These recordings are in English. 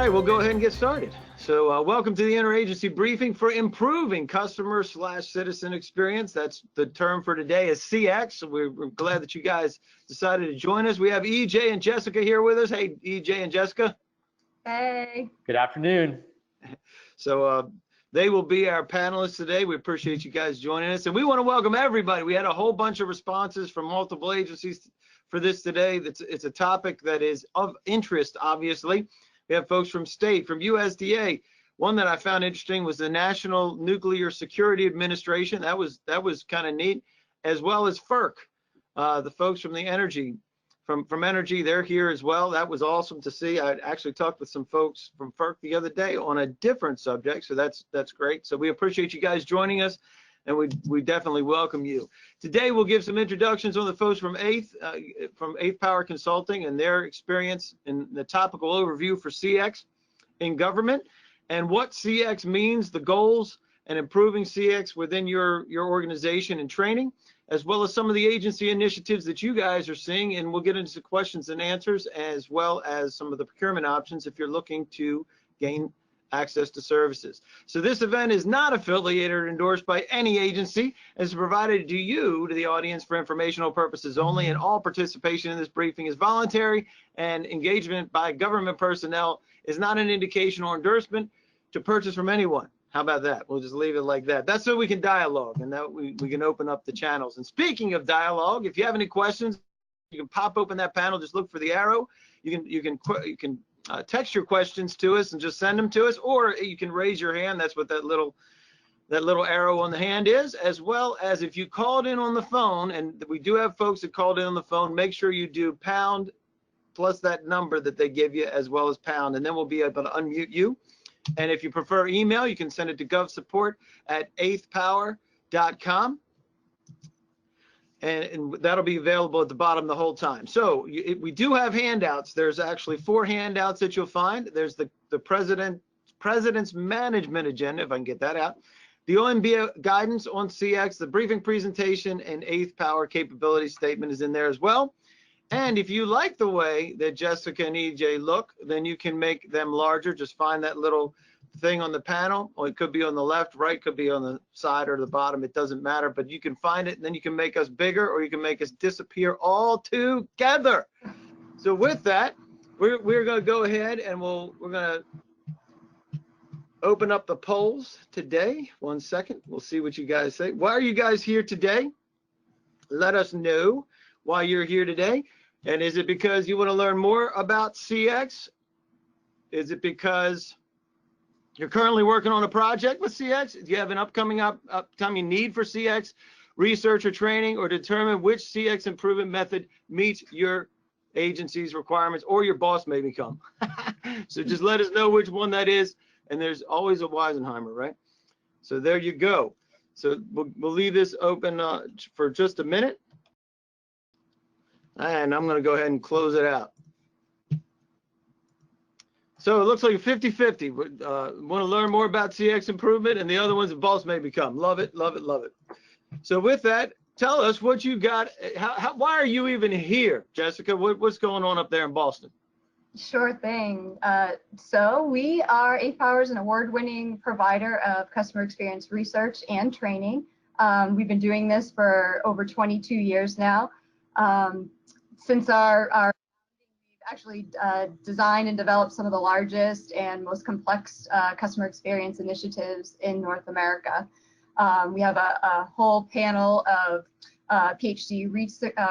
right, we'll go ahead and get started. So welcome to the Interagency briefing for improving customer/citizen experience. That's the term for today is CX. So we're glad that you guys decided to join us. We have EJ and Jessica here with us. Hey, EJ and Jessica. Hey. Good afternoon. So they will be our panelists today. We appreciate you guys joining us. And we want to welcome everybody. We had a whole bunch of responses from multiple agencies for this today. It's a topic that is of interest, obviously. We have folks from state, from USDA. One that I found interesting was the National Nuclear Security Administration. That was kind of neat, as well as FERC. The folks from the energy, from energy, they're here as well. That was awesome to see. I actually talked with some folks from FERC the other day on a different subject, so that's great. So we appreciate you guys joining us, and we definitely welcome you. Today we'll give some introductions on the folks from Eighth Power Consulting and their experience in the topical overview for CX in government and what CX means, the goals, and improving CX within your organization and training, as well as some of the agency initiatives that you guys are seeing. And we'll get into some questions and answers, as well as some of the procurement options if you're looking to gain access to services. So this event is not affiliated or endorsed by any agency. It's provided to you, to the audience, for informational purposes only, and all participation in this briefing is voluntary, and engagement by government personnel is not an indication or endorsement to purchase from anyone. How about that? We'll just leave it like that. That's so we can dialogue, and that we can open up the channels. And speaking of dialogue, if you have any questions, you can pop open that panel, just look for the arrow. You can text your questions to us and just send them to us, or you can raise your hand. That's what that little arrow on the hand is, as well as if you called in on the phone, and we do have folks that called in on the phone, make sure you do pound plus that number that they give you, as well as pound, and then we'll be able to unmute you. And if you prefer email, you can send it to govsupport@eighthpower.com. And that'll be available at the bottom the whole time. So we do have handouts. There's actually 4 handouts that you'll find. There's the President's Management Agenda, if I can get that out, the OMB guidance on CX, the briefing presentation, and Eighth Power capability statement is in there as well. And if you like the way that Jessica and EJ look, then you can make them larger. Just find that little thing on the panel, or it could be on the left, right, could be on the side or the bottom, it doesn't matter, but you can find it, and then you can make us bigger, or you can make us disappear all together. So with that, we're going to go ahead and we're going to open up the polls today. 1 second, we'll see what you guys say. Why are you guys here today? Let us know why you're here today. And is it because you want to learn more about CX? Is it because you're currently working on a project with CX? Do you have an upcoming need for CX research or training, or determine which CX improvement method meets your agency's requirements, or your boss may become? So just let us know which one that is. And there's always a Weisenheimer, right? So there you go. So we'll leave this open for just a minute. And I'm going to go ahead and close it out. So it looks like a 50-50. Want to learn more about CX improvement, and the other ones the boss may become. Love it, love it, love it. So with that, tell us what you got. Why are you even here, Jessica? What's going on up there in Boston? Sure thing. So we are Eighth Power's an award-winning provider of customer experience research and training. We've been doing this for over 22 years now. Since our we've actually designed and developed some of the largest and most complex customer experience initiatives in North America. We have a whole panel of PhD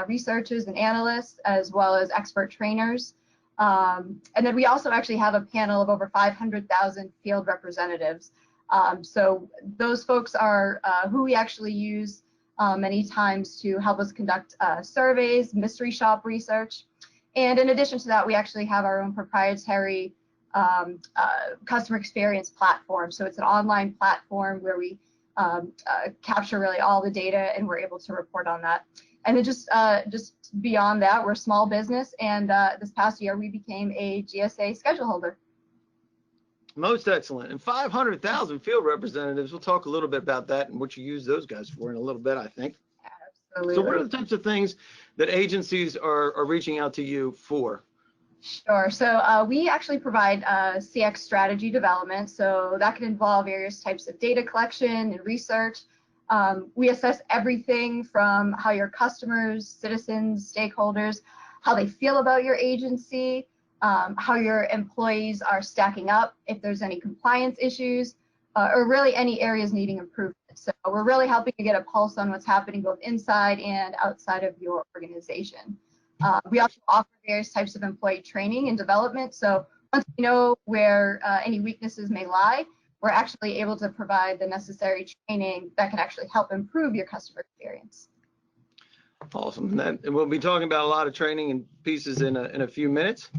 researchers and analysts, as well as expert trainers. And then we also actually have a panel of over 500,000 field representatives. So those folks are who we actually use many times to help us conduct surveys, mystery shop research. And in addition to that, we actually have our own proprietary customer experience platform. So it's an online platform where we capture really all the data, and we're able to report on that. And then just beyond that, we're a small business, and this past year we became a GSA schedule holder. Most excellent. And 500,000 field representatives. We'll talk a little bit about that and what you use those guys for in a little bit, I think. Absolutely. So what are the types of things that agencies are reaching out to you for? Sure. So we actually provide CX strategy development. So that can involve various types of data collection and research. We assess everything from how your customers, citizens, stakeholders, how they feel about your agency, how your employees are stacking up, if there's any compliance issues, or really any areas needing improvement. So we're really helping to get a pulse on what's happening both inside and outside of your organization. We also offer various types of employee training and development. So once we know where any weaknesses may lie, we're actually able to provide the necessary training that can actually help improve your customer experience. Awesome. And we'll be talking about a lot of training and pieces in a few minutes.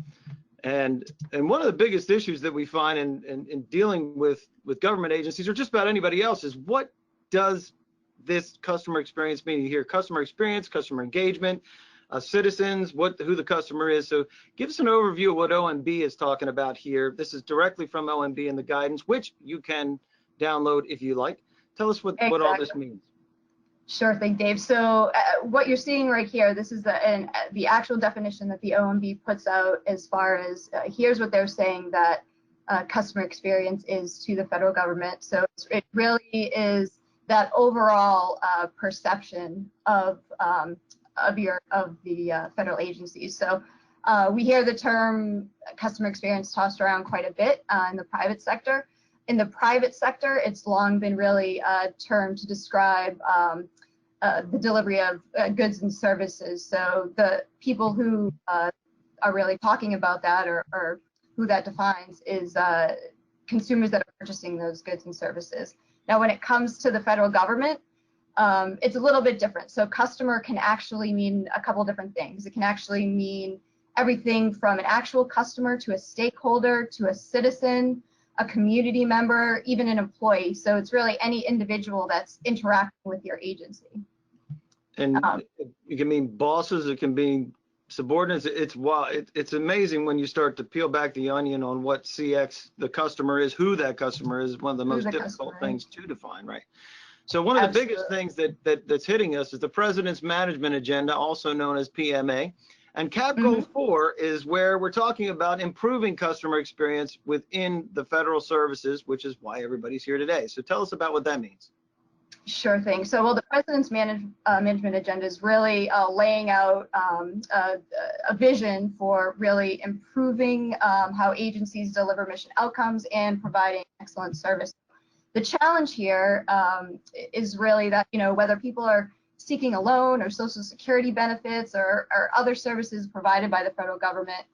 And one of the biggest issues that we find in dealing with government agencies, or just about anybody else, is what does this customer experience mean? You hear customer experience, customer engagement, citizens, who the customer is. So give us an overview of what OMB is talking about here. This is directly from OMB in the guidance, which you can download if you like. Tell us what all this means. Sure thing, Dave. So what you're seeing right here, this is the actual definition that the OMB puts out as far as here's what they're saying that customer experience is to the federal government. So it really is that overall perception of the federal agencies. So we hear the term customer experience tossed around quite a bit in the private sector. In the private sector, it's long been really a term to describe the delivery of goods and services. So the people who are really talking about that, or who that defines, is consumers that are purchasing those goods and services. Now, when it comes to the federal government, it's a little bit different. So customer can actually mean a couple different things. It can actually mean everything from an actual customer to a stakeholder to a citizen, a community member, even an employee. So it's really any individual that's interacting with your agency. And it can mean bosses, it can be subordinates. It's amazing when you start to peel back the onion on what CX the customer is, who that customer is one of the most difficult things to define, right? So one of the biggest things that's hitting us is the President's Management Agenda, also known as PMA. And CAP Goal 4 is where we're talking about improving customer experience within the federal services, which is why everybody's here today. So tell us about what that means. Sure thing. So, well, the President's Management Agenda is really laying out a vision for really improving how agencies deliver mission outcomes and providing excellent service. The challenge here is really that, whether people are seeking a loan or Social Security benefits or other services provided by the federal government,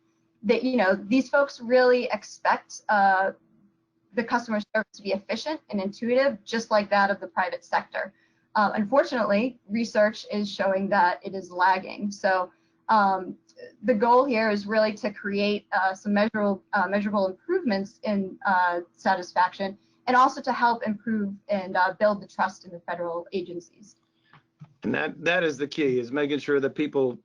that, these folks really expect the customer service to be efficient and intuitive, just like that of the private sector. Unfortunately, research is showing that it is lagging. So the goal here is really to create some measurable improvements in satisfaction, and also to help improve and build the trust in the federal agencies. And that is the key, is making sure that people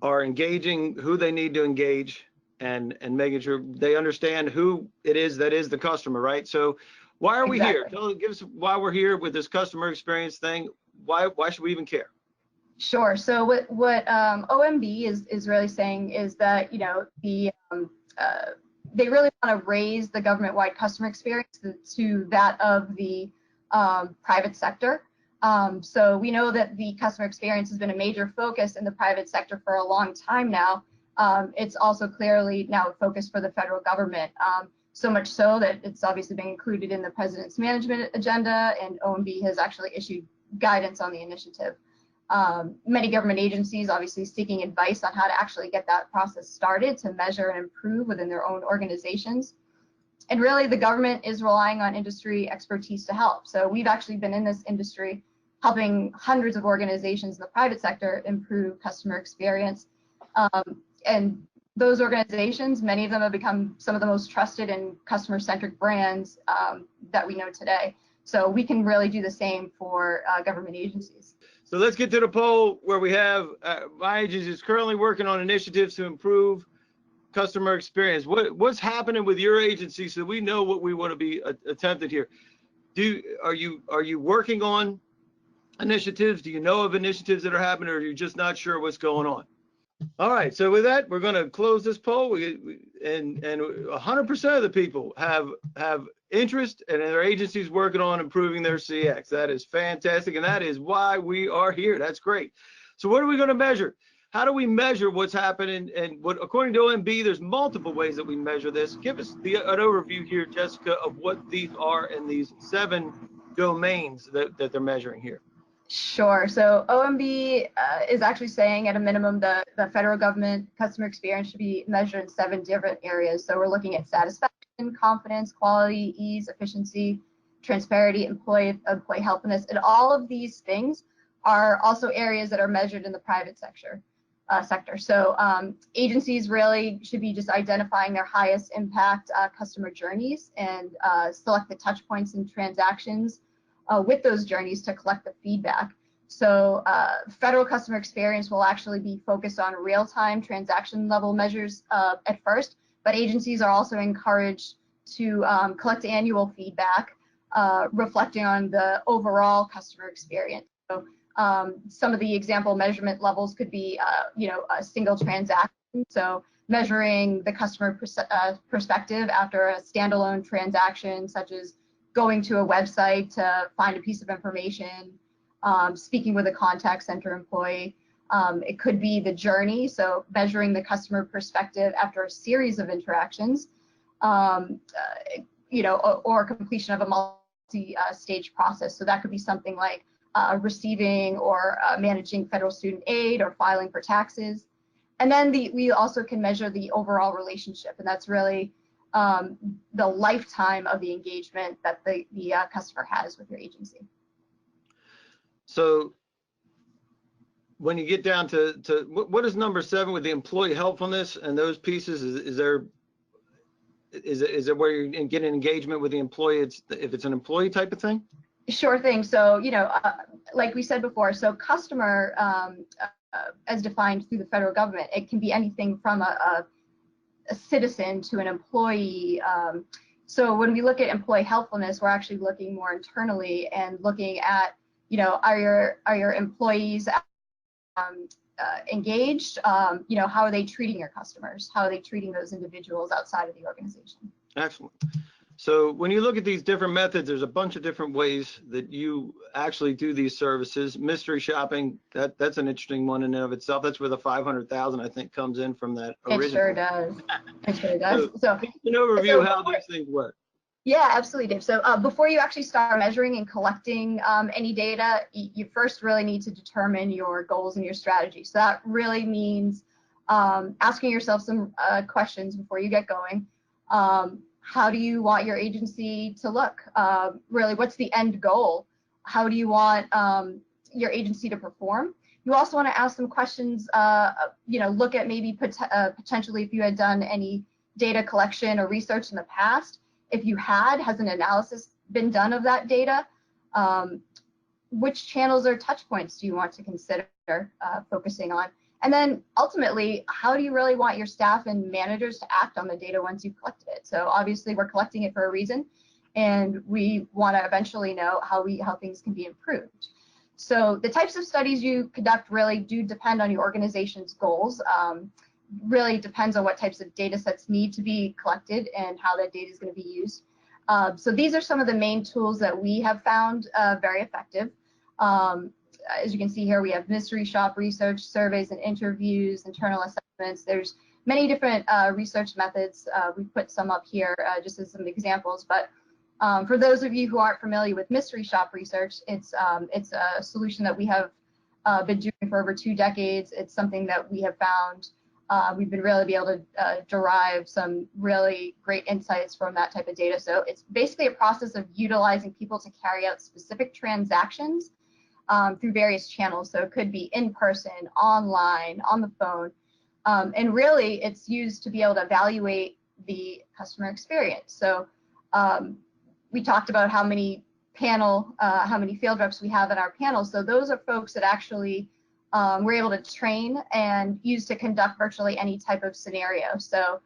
are engaging who they need to engage, and making sure they understand who it is that is the customer, right? So why are we here? Give us why we're here with this customer experience thing. Why should we even care? Sure. So what OMB is really saying is that, they really want to raise the government-wide customer experience to that of the private sector. So we know that the customer experience has been a major focus in the private sector for a long time now. It's also clearly now a focus for the federal government, so much so that it's obviously being included in the President's Management Agenda, and OMB has actually issued guidance on the initiative. Many government agencies obviously seeking advice on how to actually get that process started to measure and improve within their own organizations. And really, the government is relying on industry expertise to help. So we've actually been in this industry helping hundreds of organizations in the private sector improve customer experience. And those organizations, many of them have become some of the most trusted and customer-centric brands that we know today. So we can really do the same for government agencies. So let's get to the poll where we have my agency is currently working on initiatives to improve customer experience. What's happening with your agency so we know what we want to be attempted here? Are you working on initiatives? Do you know of initiatives that are happening, or are you just not sure what's going on? All right, so with that, we're going to close this poll. And 100% of the people have interest, and their agencies working on improving their CX. That is fantastic, and that is why we are here. That's great. So what are we going to measure? How do we measure what's happening? And what, according to OMB, there's multiple ways that we measure this. Give us an overview here, Jessica, of what these are and these 7 domains that they're measuring here. Sure. So OMB is actually saying at a minimum the federal government customer experience should be measured in 7 different areas. So we're looking at satisfaction, confidence, quality, ease, efficiency, transparency, employee helpfulness, and all of these things are also areas that are measured in the private sector. So agencies really should be just identifying their highest impact customer journeys and select the touch points and transactions with those journeys to collect the feedback. So federal customer experience will actually be focused on real-time transaction level measures at first, but agencies are also encouraged to collect annual feedback reflecting on the overall customer experience. So some of the example measurement levels could be, a single transaction. So measuring the customer perspective after a standalone transaction, such as going to a website to find a piece of information, speaking with a contact center employee. It could be the journey, so measuring the customer perspective after a series of interactions, or completion of a multi-stage process. So that could be something like receiving or managing federal student aid or filing for taxes. And then we also can measure the overall relationship, and that's really the lifetime of the engagement that the customer has with your agency. So when you get down to what is number 7 with the employee helpfulness and those pieces, is there where you're getting engagement with the employee, if it's an employee type of thing? Sure thing. So, like we said before, so customer, as defined through the federal government, it can be anything from a citizen to an employee. So when we look at employee helpfulness, we're actually looking more internally and looking at, are your employees engaged? How are they treating your customers? How are they treating those individuals outside of the organization? Excellent. So when you look at these different methods, there's a bunch of different ways that you actually do these services. Mystery shopping, that's an interesting one in and of itself. That's where the 500,000, I think, comes in from that original. It sure does. It sure does. So an overview of how these things work. Yeah, absolutely, Dave. So before you actually start measuring and collecting any data, you first really need to determine your goals and your strategy. So that really means asking yourself some questions before you get going. How do you want your agency to look? Really, what's the end goal? How do you want your agency to perform? You also want to ask some questions, look at maybe potentially if you had done any data collection or research in the past. If you has an analysis been done of that data? Which channels or touch points do you want to consider focusing on? And then ultimately, how do you really want your staff and managers to act on the data once you've collected it? So obviously we're collecting it for a reason, and we want to eventually know how things can be improved. So the types of studies you conduct really do depend on your organization's goals. Really depends on what types of data sets need to be collected and how that data is going to be used. So these are some of the main tools that we have found very effective. As you can see here, we have mystery shop research, surveys and interviews, internal assessments. There's many different research methods. We've put some up here just as some examples, but for those of you who aren't familiar with mystery shop research, it's a solution that we have been doing for over 2 decades. It's something that we have found we've been really able to derive some really great insights from that type of data. So it's basically a process of utilizing people to carry out specific transactions through various channels. So it could be in person, online, on the phone, and really it's used to be able to evaluate the customer experience. So we talked about how many field reps we have in our panel. So those are folks that actually we're able to train and use to conduct virtually any type of scenario. So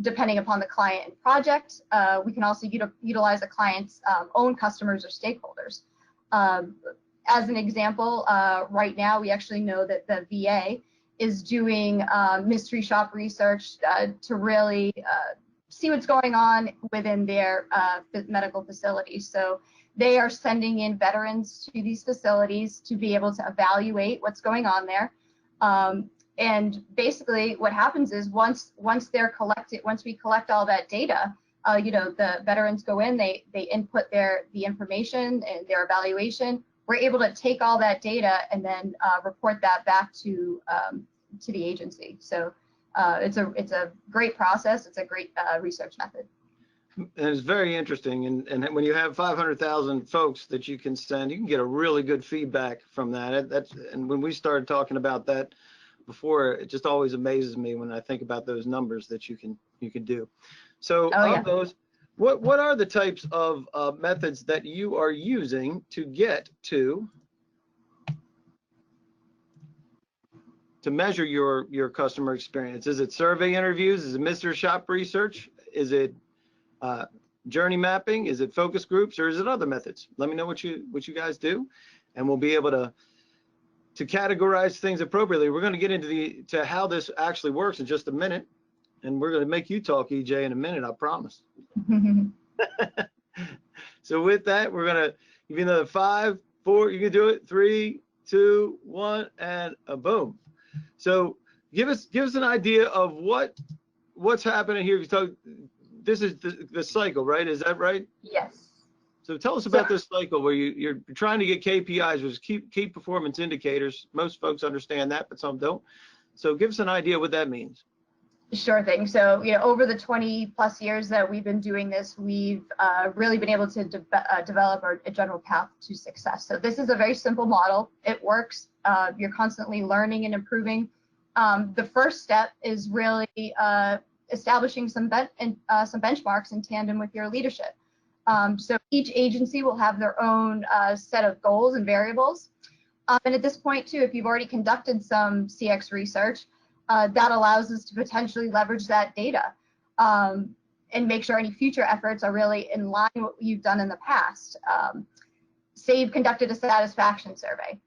depending upon the client and project, we can also utilize the client's own customers or stakeholders. As an example, right now we actually know that the VA is doing mystery shop research to really see what's going on within their medical facilities. So they are sending in veterans to these facilities to be able to evaluate what's going on there. And basically what happens is once they're collected, once we collect all that data, the veterans go in, they input the information and their evaluation. We're able to take all that data and then report that back to the agency. So it's a great process. It's a great research method. And it's very interesting. And when you have 500,000 folks that you can send, you can get a really good feedback from that. And when we started talking about that before, it just always amazes me when I think about those numbers that you can do. So those, what are the types of methods that you are using to get to measure your customer experience? Is it survey interviews? Is it mystery shop research? Is it journey mapping? Is it focus groups, or is it other methods? Let me know what you guys do, and we'll be able to categorize things appropriately. We're going to get into how this actually works in just a minute, and we're going to make you talk, EJ, in a minute, I promise. So with that, we're going to give you another 5, 4, you can do it, 3, 2, 1, and a boom. So give us an idea of what's happening here. This is the cycle, right? Is that right? Yes. So tell us about this cycle where you're trying to get KPIs, which is key performance indicators. Most folks understand that, but some don't. So give us an idea what that means. Sure thing. So, over the 20+ years that we've been doing this, we've really been able to develop a general path to success. So this is a very simple model. It works. You're constantly learning and improving. The first step is really establishing some benchmarks in tandem with your leadership. So each agency will have their own set of goals and variables. And at this point, too, if you've already conducted some CX research, that allows us to potentially leverage that data and make sure any future efforts are really in line with what you've done in the past. Say you've conducted a satisfaction survey.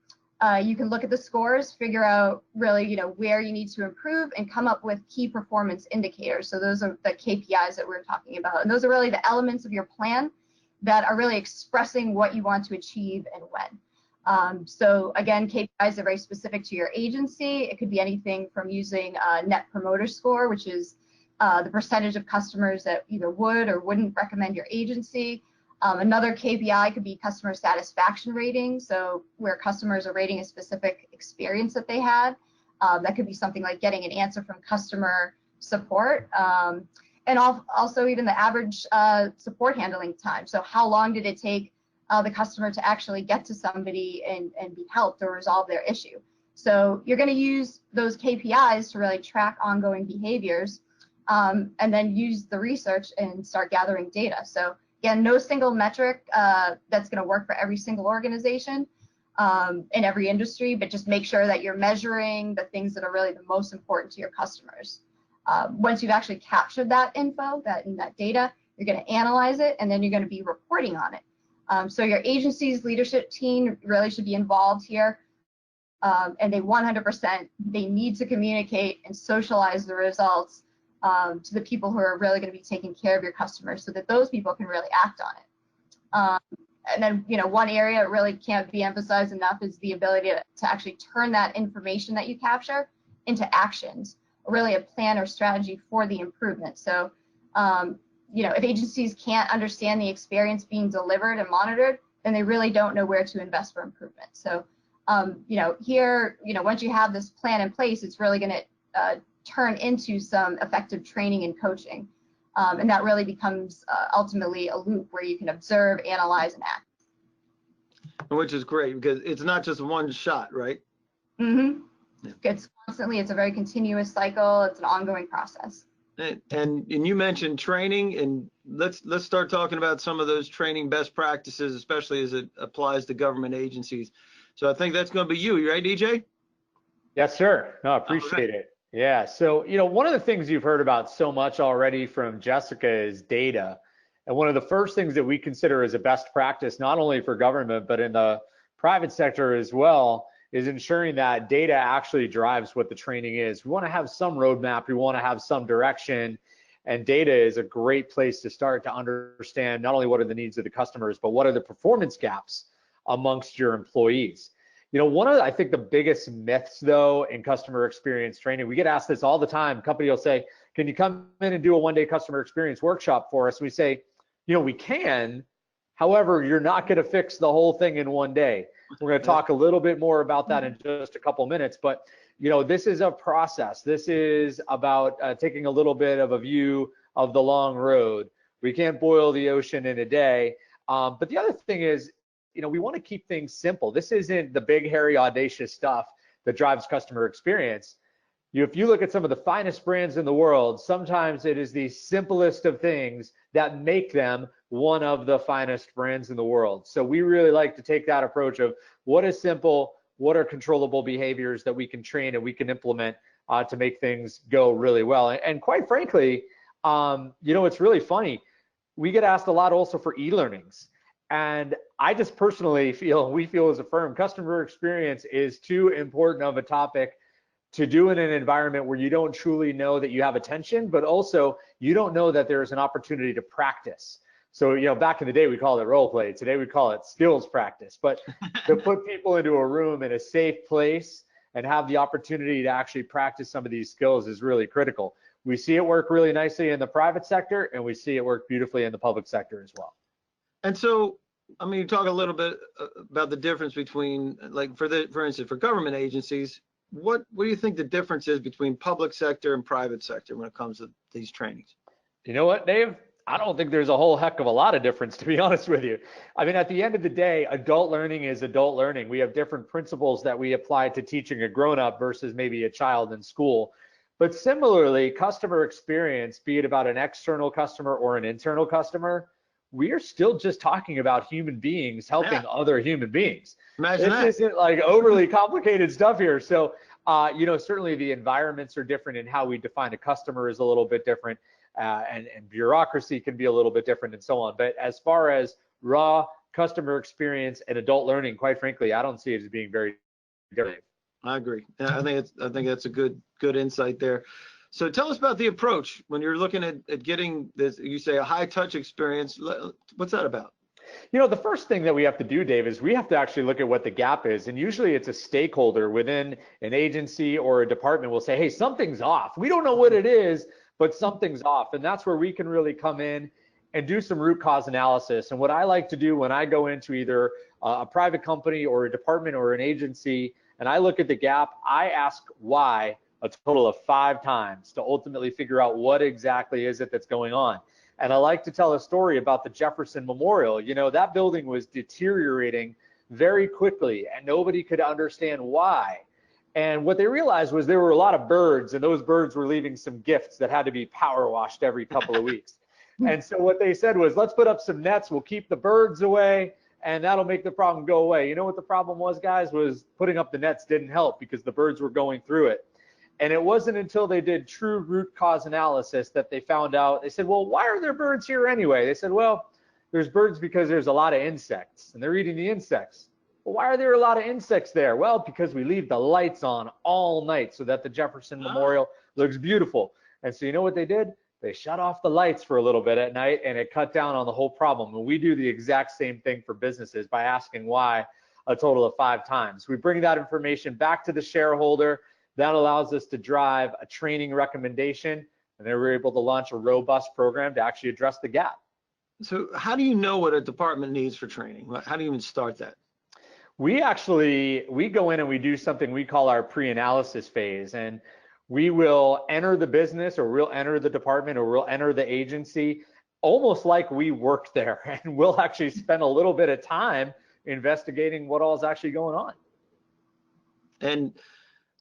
You can look at the scores, figure out really, where you need to improve, and come up with key performance indicators. So those are the KPIs that we're talking about. And those are really the elements of your plan that are really expressing what you want to achieve and when. So again, KPIs are very specific to your agency. It could be anything from using a Net Promoter Score, which is the percentage of customers that either would or wouldn't recommend your agency. Another KPI could be customer satisfaction rating. So where customers are rating a specific experience that they had. That could be something like getting an answer from customer support. And also even the average support handling time. So how long did it take the customer to actually get to somebody and be helped or resolve their issue? So you're going to use those KPIs to really track ongoing behaviors and then use the research and start gathering data. So again, no single metric that's going to work for every single organization in every industry, but just make sure that you're measuring the things that are really the most important to your customers. Once you've actually captured that info, that data, you're going to analyze it, and then you're going to be reporting on it. So your agency's leadership team really should be involved here, and they 100%, they need to communicate and socialize the results to the people who are really going to be taking care of your customers so that those people can really act on it. And then, one area that really can't be emphasized enough is the ability to actually turn that information that you capture into actions, or really a plan or strategy for the improvement. So, if agencies can't understand the experience being delivered and monitored, then they really don't know where to invest for improvement. So, here, once you have this plan in place, it's really going to turn into some effective training and coaching. And that really becomes ultimately a loop where you can observe, analyze, and act. Which is great because it's not just one shot, right? Mm-hmm. Yeah. It's a very continuous cycle. It's an ongoing process. And you mentioned training, and let's start talking about some of those training best practices, especially as it applies to government agencies. So I think that's going to be you, right, DJ? Yes, sir. No, I appreciate it. Yeah. So, one of the things you've heard about so much already from Jessica is data. And one of the first things that we consider as a best practice, not only for government, but in the private sector as well, is ensuring that data actually drives what the training is. We want to have some roadmap, we want to have some direction, and data is a great place to start to understand not only what are the needs of the customers, but what are the performance gaps amongst your employees. One of I think the biggest myths though in customer experience training, we get asked this all the time. Company will say, can you come in and do a one-day customer experience workshop for us? We say, we can. However, you're not going to fix the whole thing in one day. We're going to talk a little bit more about that in just a couple minutes, but this is a process. This is about taking a little bit of a view of the long road. We can't boil the ocean in a day. But the other thing is, we want to keep things simple. This isn't the big, hairy, audacious stuff that drives customer experience. If you look at some of the finest brands in the world, sometimes it is the simplest of things that make them one of the finest brands in the world. So we really like to take that approach of what is simple, what are controllable behaviors that we can train and we can implement to make things go really well. And quite frankly, it's really funny. We get asked a lot also for e-learnings. And I just personally we feel as a firm, customer experience is too important of a topic to do in an environment where you don't truly know that you have attention, but also you don't know that there's an opportunity to practice. So, back in the day, we called it role play. Today, we call it skills practice. But to put people into a room in a safe place and have the opportunity to actually practice some of these skills is really critical. We see it work really nicely in the private sector, and we see it work beautifully in the public sector as well. And so, you talk a little bit about the difference between, like, for instance, for government agencies, what do you think the difference is between public sector and private sector when it comes to these trainings? You know what, Dave? I don't think there's a whole heck of a lot of difference, to be honest with you. At the end of the day, adult learning is adult learning. We have different principles that we apply to teaching a grown-up versus maybe a child in school. But similarly, customer experience, be it about an external customer or an internal customer, we are still just talking about human beings helping other human beings. Imagine that. This isn't like overly complicated stuff here. So, certainly the environments are different, and how we define a customer is a little bit different, and bureaucracy can be a little bit different, and so on. But as far as raw customer experience and adult learning, quite frankly, I don't see it as being very different. I agree. I think that's a good insight there. So tell us about the approach when you're looking at getting this, you say a high touch experience. What's that about? The first thing that we have to do, Dave, is we have to actually look at what the gap is. And usually it's a stakeholder within an agency or a department will say, hey, something's off. We don't know what it is, but something's off. And that's where we can really come in and do some root cause analysis. And what I like to do when I go into either a private company or a department or an agency, and I look at the gap, I ask why a total of 5 times to ultimately figure out what exactly is it that's going on. And I like to tell a story about the Jefferson Memorial. That building was deteriorating very quickly and nobody could understand why. And what they realized was there were a lot of birds, and those birds were leaving some gifts that had to be power washed every couple of weeks. And so what they said was, let's put up some nets, we'll keep the birds away, and that'll make the problem go away. You know what the problem was, guys? Was putting up the nets didn't help because the birds were going through it. And it wasn't until they did true root cause analysis that they found out. They said, well, why are there birds here anyway? They said, well, there's birds because there's a lot of insects and they're eating the insects. Well, why are there a lot of insects there? Well, because we leave the lights on all night so that the Jefferson Memorial looks beautiful. And so you know what they did? They shut off the lights for a little bit at night, and it cut down on the whole problem. And we do the exact same thing for businesses by asking why a total of 5 times. We bring that information back to the shareholder. That allows us to drive a training recommendation, and then we're able to launch a robust program to actually address the gap. So how do you know what a department needs for training? How do you even start that? We go in and we do something we call our pre-analysis phase, and we will enter the business, or we'll enter the department, or we'll enter the agency almost like we worked there, and we'll actually spend a little bit of time investigating what all is actually going on. And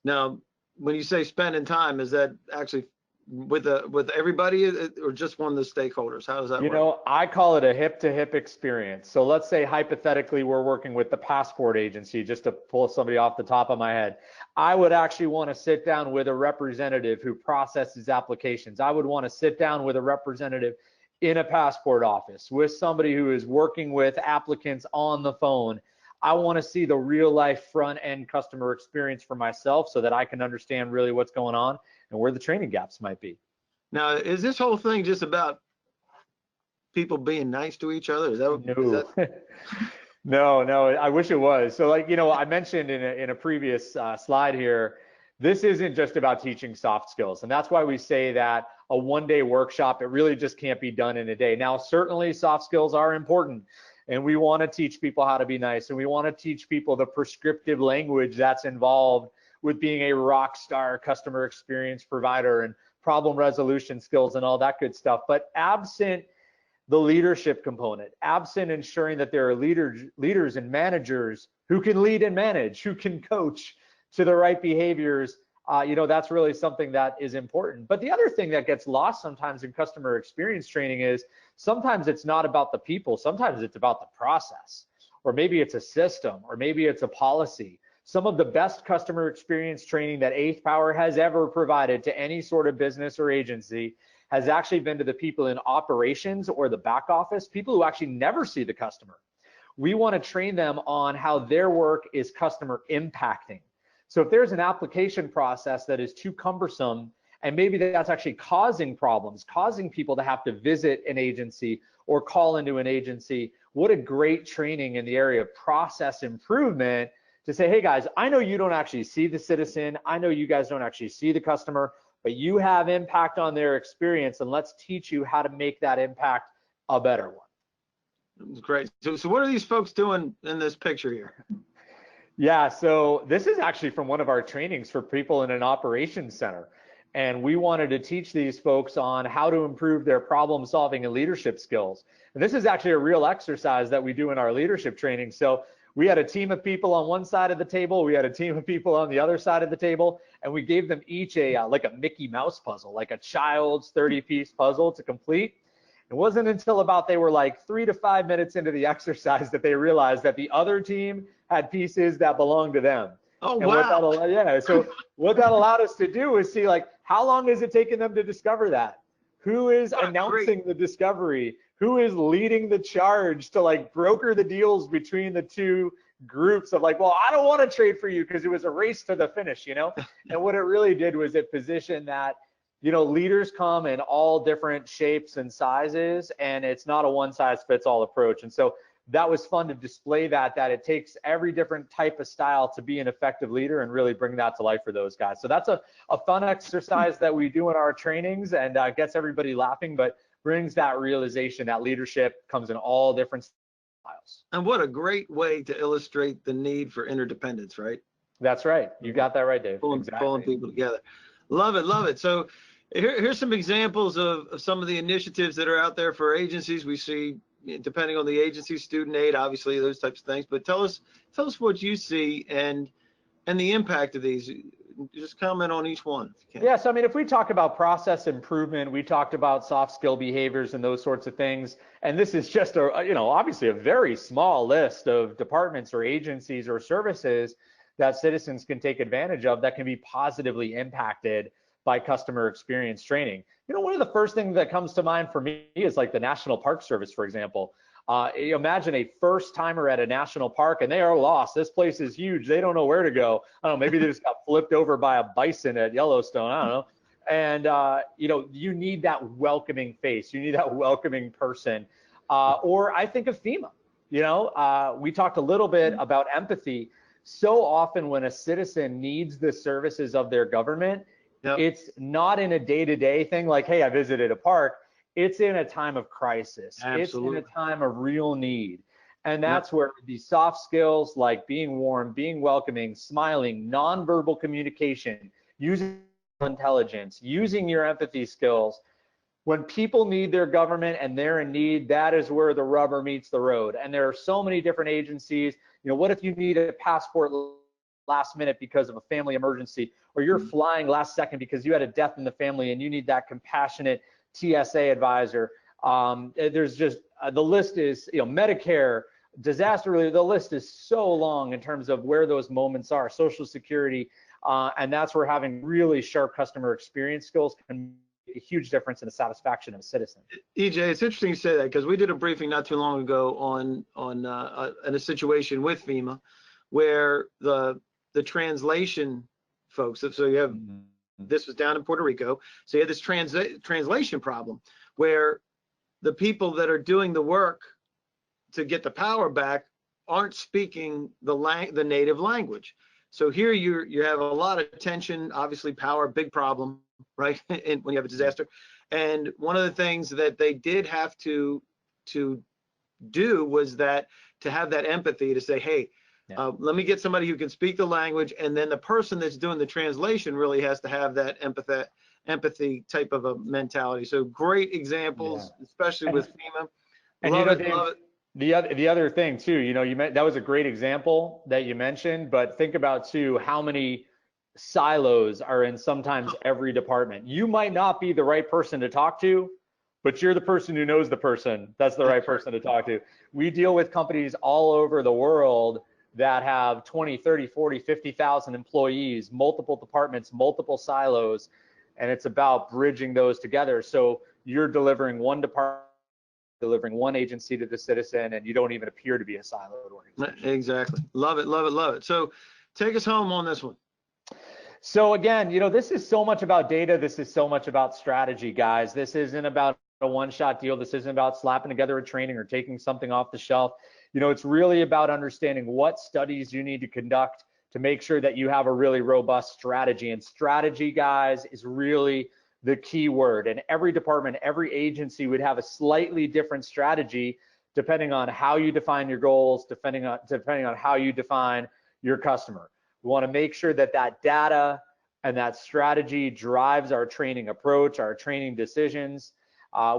now, when you say spending time, is that actually with everybody or just one of the stakeholders? How does that work? I call it a hip-to-hip experience. So let's say hypothetically we're working with the passport agency, just to pull somebody off the top of my head. I would actually want to sit down with a representative who processes applications. I would want to sit down with a representative in a passport office, with somebody who is working with applicants on the phone. I want to see the real life front end customer experience for myself so that I can understand really what's going on and where the training gaps might be. Now, is this whole thing just about people being nice to each other? Is that No, I wish it was. So like, I mentioned in a previous slide here, this isn't just about teaching soft skills. And that's why we say that a one-day workshop, it really just can't be done in a day. Now, certainly soft skills are important, and we want to teach people how to be nice, and we want to teach people the prescriptive language that's involved with being a rock star customer experience provider and problem resolution skills and all that good stuff. But absent the leadership component, absent ensuring that there are leaders and managers who can lead and manage, who can coach to the right behaviors, that's really something that is important. But the other thing that gets lost sometimes in customer experience training is sometimes it's not about the people, sometimes it's about the process, or maybe it's a system, or maybe it's a policy. Some of the best customer experience training that 8th Power has ever provided to any sort of business or agency has actually been to the people in operations or the back office, people who actually never see the customer. We want to train them on how their work is customer impacting. So if there's an application process that is too cumbersome, and maybe that's actually causing problems, causing people to have to visit an agency or call into an agency, what a great training in the area of process improvement to say, hey guys, I know you don't actually see the citizen, I know you guys don't actually see the customer, but you have impact on their experience, and let's teach you how to make that impact a better one. That's great. So what are these folks doing in this picture here? Yeah, so this is actually from one of our trainings for people in an operations center. And we wanted to teach these folks on how to improve their problem solving and leadership skills. And this is actually a real exercise that we do in our leadership training. So we had a team of people on one side of the table, we had a team of people on the other side of the table, and we gave them each like a Mickey Mouse puzzle, like a child's 30-piece puzzle to complete. It wasn't until about they were like 3 to 5 minutes into the exercise that they realized that the other team had pieces that belonged to them. Oh, and wow. So what that allowed us to do is see, like, how long has it taken them to discover that? Who is announcing the discovery? Who is leading the charge to like broker the deals between the two groups of like, well, I don't want to trade for you because it was a race to the finish, And what it really did was it positioned that, leaders come in all different shapes and sizes, and it's not a one size fits all approach. And so that was fun to display that it takes every different type of style to be an effective leader and really bring that to life for those guys. So that's a fun exercise that we do in our trainings, and gets everybody laughing, but brings that realization that leadership comes in all different styles. And what a great way to illustrate the need for interdependence, right? That's right. You got that right, Dave. Pulling people together. Love it, love it. So here's some examples of some of the initiatives that are out there for agencies. We see, depending on the agency, student aid, obviously those types of things. But tell us what you see and the impact of these. Just comment on each one. Yeah, so I mean, if we talk about process improvement, we talked about soft skill behaviors and those sorts of things. And this is just obviously a very small list of departments or agencies or services that citizens can take advantage of that can be positively impacted by customer experience training. One of the first things that comes to mind for me is like the National Park Service, for example. Imagine a first timer at a national park and they are lost. This place is huge. They don't know where to go. I don't know, maybe they just got flipped over by a bison at Yellowstone. I don't know. And, you need that welcoming face. You need that welcoming person. Or I think of FEMA. We talked a little bit about empathy. So often when a citizen needs the services of their government, it's not in a day-to-day thing like, hey, I visited a park. It's in a time of crisis. Absolutely. It's in a time of real need. And that's where these soft skills like being warm, being welcoming, smiling, nonverbal communication, using intelligence, using your empathy skills. When people need their government and they're in need, that is where the rubber meets the road. And there are so many different agencies. What if you need a passport last minute because of a family emergency, or you're flying last second because you had a death in the family and you need that compassionate TSA advisor. There's just the list is, Medicare, disaster relief, the list is so long in terms of where those moments are, Social Security, and that's where having really sharp customer experience skills can a huge difference in the satisfaction of a citizen. EJ, it's interesting you say that because we did a briefing not too long ago on in a situation with FEMA where the translation folks, so you have, this was down in Puerto Rico, so you had this translation problem where the people that are doing the work to get the power back aren't speaking the native language. So here you have a lot of tension, obviously power, big problem, right? And when you have a disaster. And one of the things that they did have to do was that to have that empathy to say, hey, let me get somebody who can speak the language, and then the person that's doing the translation really has to have that empathy type of a mentality. So great examples, especially with FEMA. And love it. The other thing too, you know, that was a great example that you mentioned, but think about too how many silos are in sometimes every department. You might not be the right person to talk to, but you're the person who knows the person that's the right person to talk to. We deal with companies all over the world that have 20, 30, 40, 50,000 employees, multiple departments, multiple silos, and it's about bridging those together. So you're delivering one department, delivering one agency to the citizen, and you don't even appear to be a siloed organization. Exactly. Love it, love it, love it. So take us home on this one. So again, you know, this is so much about data. This is so much about strategy, guys. This isn't about a one-shot deal. This isn't about slapping together a training or taking something off the shelf. You know, it's really about understanding what studies you need to conduct to make sure that you have a really robust strategy. And strategy, guys, is really the key word. And every department, every agency would have a slightly different strategy depending on how you define your goals, depending on how you define your customer. We want to make sure that that data and that strategy drives our training approach, our training decisions.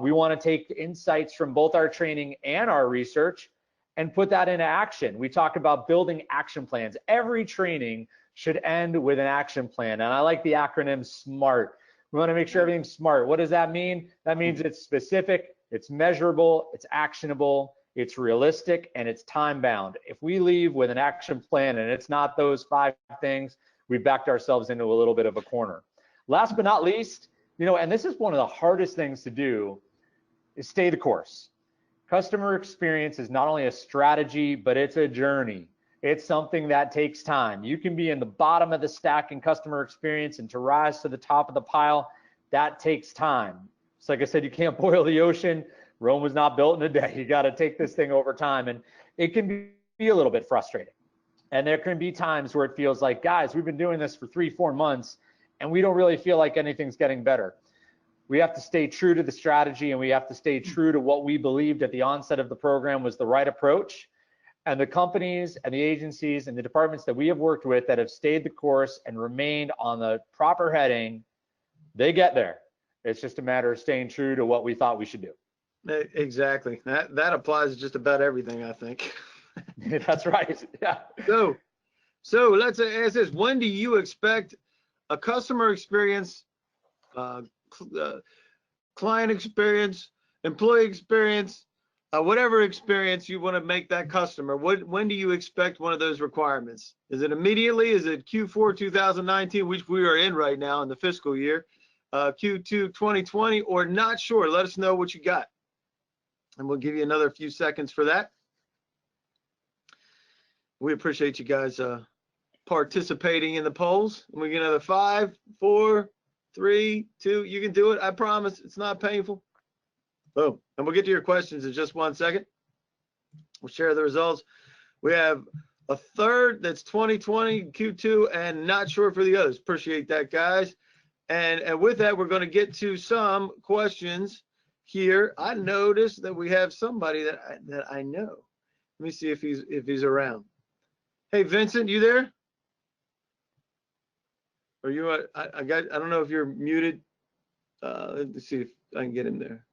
We want to take insights from both our training and our research and put that into action. We talk about building action plans. Every training should end with an action plan. And I like the acronym SMART. We want to make sure everything's SMART. What does that mean? That means it's specific, it's measurable, it's actionable, it's realistic, and it's time bound. If we leave with an action plan and it's not those 5 things, we backed ourselves into a little bit of a corner. Last but not least, you know, and this is one of the hardest things to do, is stay the course. Customer experience is not only a strategy, but it's a journey. It's something that takes time. You can be in the bottom of the stack in customer experience, and to rise to the top of the pile, that takes time. It's like I said, you can't boil the ocean. Rome was not built in a day. You got to take this thing over time, and it can be a little bit frustrating. And there can be times where it feels like, guys, we've been doing this for 3-4 months, and we don't really feel like anything's getting better. We have to stay true to the strategy, and we have to stay true to what we believed at the onset of the program was the right approach. And the companies and the agencies and the departments that we have worked with that have stayed the course and remained on the proper heading, they get there. It's just a matter of staying true to what we thought we should do. Exactly. That applies to just about everything, I think. That's right. Yeah. So let's ask this: when do you expect a customer experience, client experience, employee experience, whatever experience you want to make that customer, when do you expect one of those requirements? Is it immediately? Is it Q4 2019, which we are in right now in the fiscal year, Q2 2020, or not sure? Let us know what you got, and we'll give you another few seconds for that. We appreciate you guys participating in the polls. And we get another 5, 4, 3, 2. You can do it. I promise. It's not painful. Boom. And we'll get to your questions in just 1 second. We'll share the results. We have a third that's 2020 Q2 and not sure for the others. Appreciate that, guys. And with that, we're going to get to some questions here. I noticed that we have somebody that I know. Let me see if he's around. Hey, Vincent, you there? Are you? I don't know if you're muted. Let's see if I can get him there.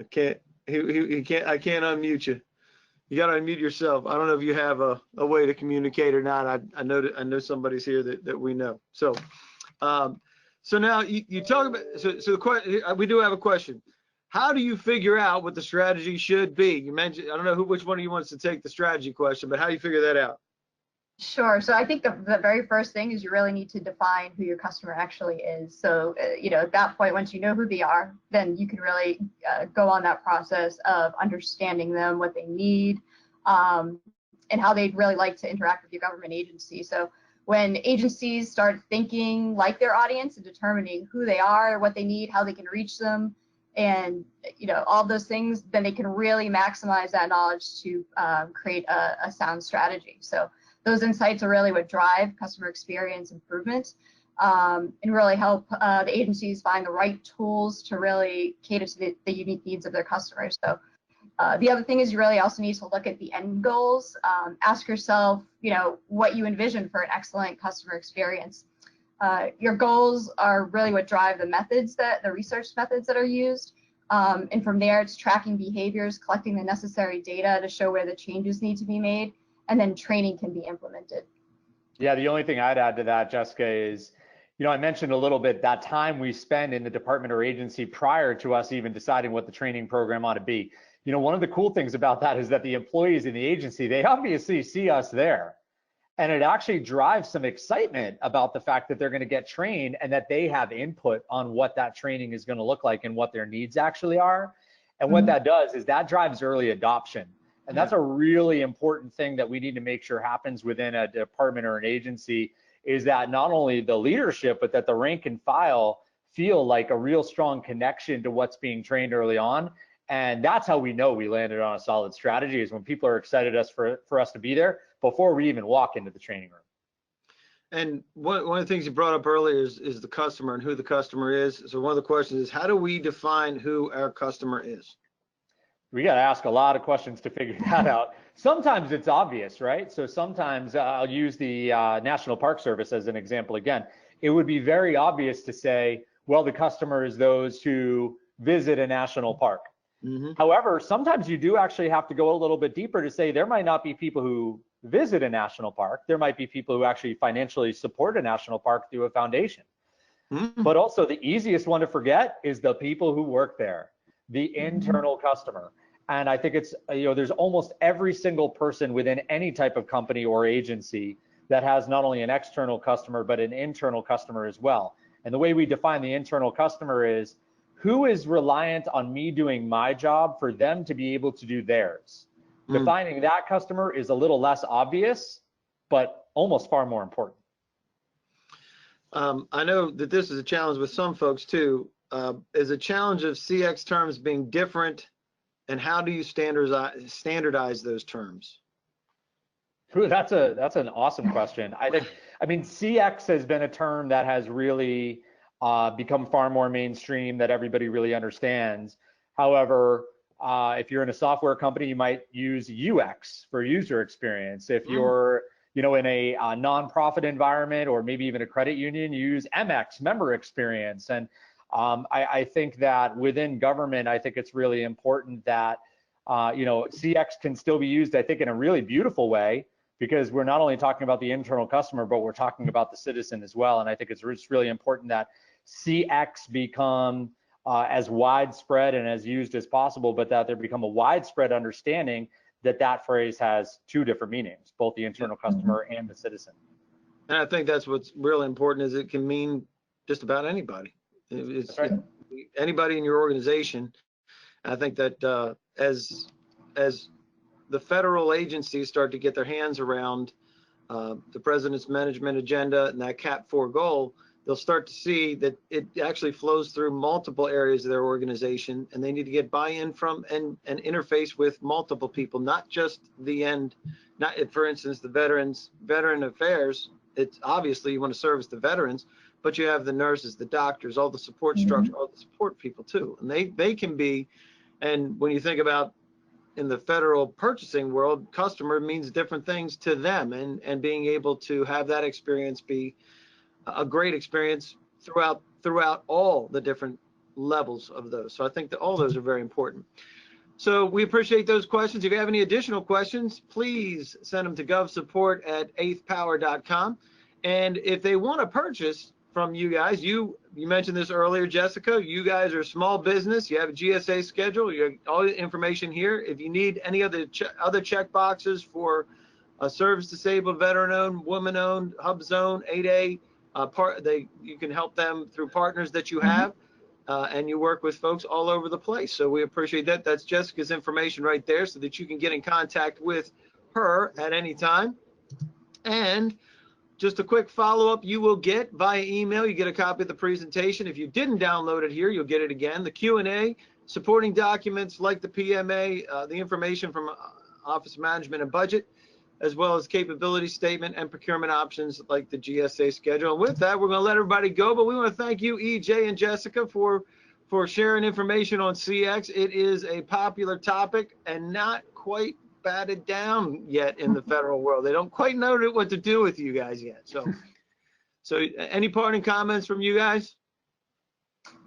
I can't. He can't. I can't unmute you. You got to unmute yourself. I don't know if you have a way to communicate or not. I know somebody's here that we know. So, so now you talk about. So the question. We do have a question. How do you figure out what the strategy should be? You mentioned. I don't know which one of you wants to take the strategy question, but how do you figure that out? Sure. So I think the very first thing is you really need to define who your customer actually is. So, at that point, once you know who they are, then you can really go on that process of understanding them, what they need, and how they'd really like to interact with your government agency. So when agencies start thinking like their audience and determining who they are, what they need, how they can reach them, and all those things, then they can really maximize that knowledge to create a sound strategy. So those insights are really what drive customer experience improvement, and really help the agencies find the right tools to really cater to the unique needs of their customers. So the other thing is you really also need to look at the end goals. Ask yourself, what you envision for an excellent customer experience. Your goals are really what drive the research methods that are used. And from there, it's tracking behaviors, collecting the necessary data to show where the changes need to be made, and then training can be implemented. Yeah, the only thing I'd add to that, Jessica, is, I mentioned a little bit that time we spend in the department or agency prior to us even deciding what the training program ought to be. One of the cool things about that is that the employees in the agency, they obviously see us there. And it actually drives some excitement about the fact that they're going to get trained and that they have input on what that training is going to look like and what their needs actually are. And what that does is that drives early adoption. And that's a really important thing that we need to make sure happens within a department or an agency, is that not only the leadership, but that the rank and file feel like a real strong connection to what's being trained early on. And that's how we know we landed on a solid strategy, is when people are excited for us to be there before we even walk into the training room. And one of the things you brought up earlier is the customer and who the customer is. So one of the questions is, how do we define who our customer is? We got to ask a lot of questions to figure that out. Sometimes it's obvious, right? So sometimes I'll use the National Park Service as an example again. It would be very obvious to say, well, the customer is those who visit a national park. Mm-hmm. However, sometimes you do actually have to go a little bit deeper to say there might not be people who visit a national park. There might be people who actually financially support a national park through a foundation. Mm-hmm. But also the easiest one to forget is the people who work there, the internal customer. And I think it's, there's almost every single person within any type of company or agency that has not only an external customer, but an internal customer as well. And the way we define the internal customer is, who is reliant on me doing my job for them to be able to do theirs? Defining that customer is a little less obvious, but almost far more important. I know that this is a challenge with some folks too. Is a challenge of CX terms being different, and how do you standardize those terms? That's an awesome question. I mean, CX has been a term that has really become far more mainstream, that everybody really understands. However, if you're in a software company, you might use UX for user experience. If you're in a nonprofit environment, or maybe even a credit union, you use MX, member experience. And I think that within government, I think it's really important that CX can still be used, I think, in a really beautiful way, because we're not only talking about the internal customer, but we're talking about the citizen as well. And I think it's really important that CX become as widespread and as used as possible, but that there become a widespread understanding that that phrase has two different meanings, both the internal customer and the citizen. And I think that's what's really important, is it can mean just about anybody. It's right. Anybody in your organization. I think that as the federal agencies start to get their hands around the president's management agenda and that CAP 4 goal, they'll start to see that it actually flows through multiple areas of their organization, and they need to get buy-in from and interface with multiple people, not just the end. Not, for instance, the veteran affairs. It's obviously you want to service the veterans, but you have the nurses, the doctors, all the support structure, all the support people too, and they can be. And when you think about in the federal purchasing world, customer means different things to them, and being able to have that experience be a great experience throughout all the different levels of those. So I think that all those are very important. So we appreciate those questions. If you have any additional questions, please send them to govsupport@eighthpower.com. And if they want to purchase from you guys, you mentioned this earlier, Jessica, you guys are a small business, you have a GSA schedule, you have all the information here. If you need any other check boxes for service disabled, veteran owned, woman owned, hub zone, 8A. You can help them through partners that you have. And you work with folks all over the place. So we appreciate that. That's Jessica's information right there so that you can get in contact with her at any time. And just a quick follow-up, you will get via email, you get a copy of the presentation. If you didn't download it here, you'll get it again. The Q&A, supporting documents like the PMA, the information from Office of Management and Budget, as well as capability statement and procurement options like the GSA schedule. And with that, we're going to let everybody go, but we want to thank you, EJ and Jessica, for sharing information on CX. It is a popular topic and not quite batted down yet in the federal world. They don't quite know what to do with you guys yet. So any parting comments from you guys?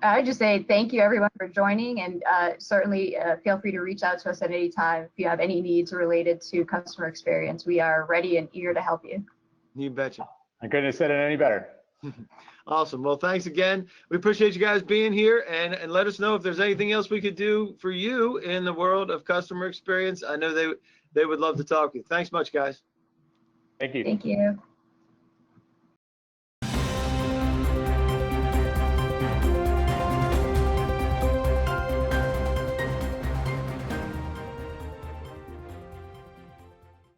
I just say thank you everyone for joining, and certainly feel free to reach out to us at any time if you have any needs related to customer experience. We are ready and eager to help you. You betcha. I couldn't have said it any better. Awesome. Well, thanks again. We appreciate you guys being here, and let us know if there's anything else we could do for you in the world of customer experience. I know they would love to talk to you. Thanks much, guys. Thank you. Thank you.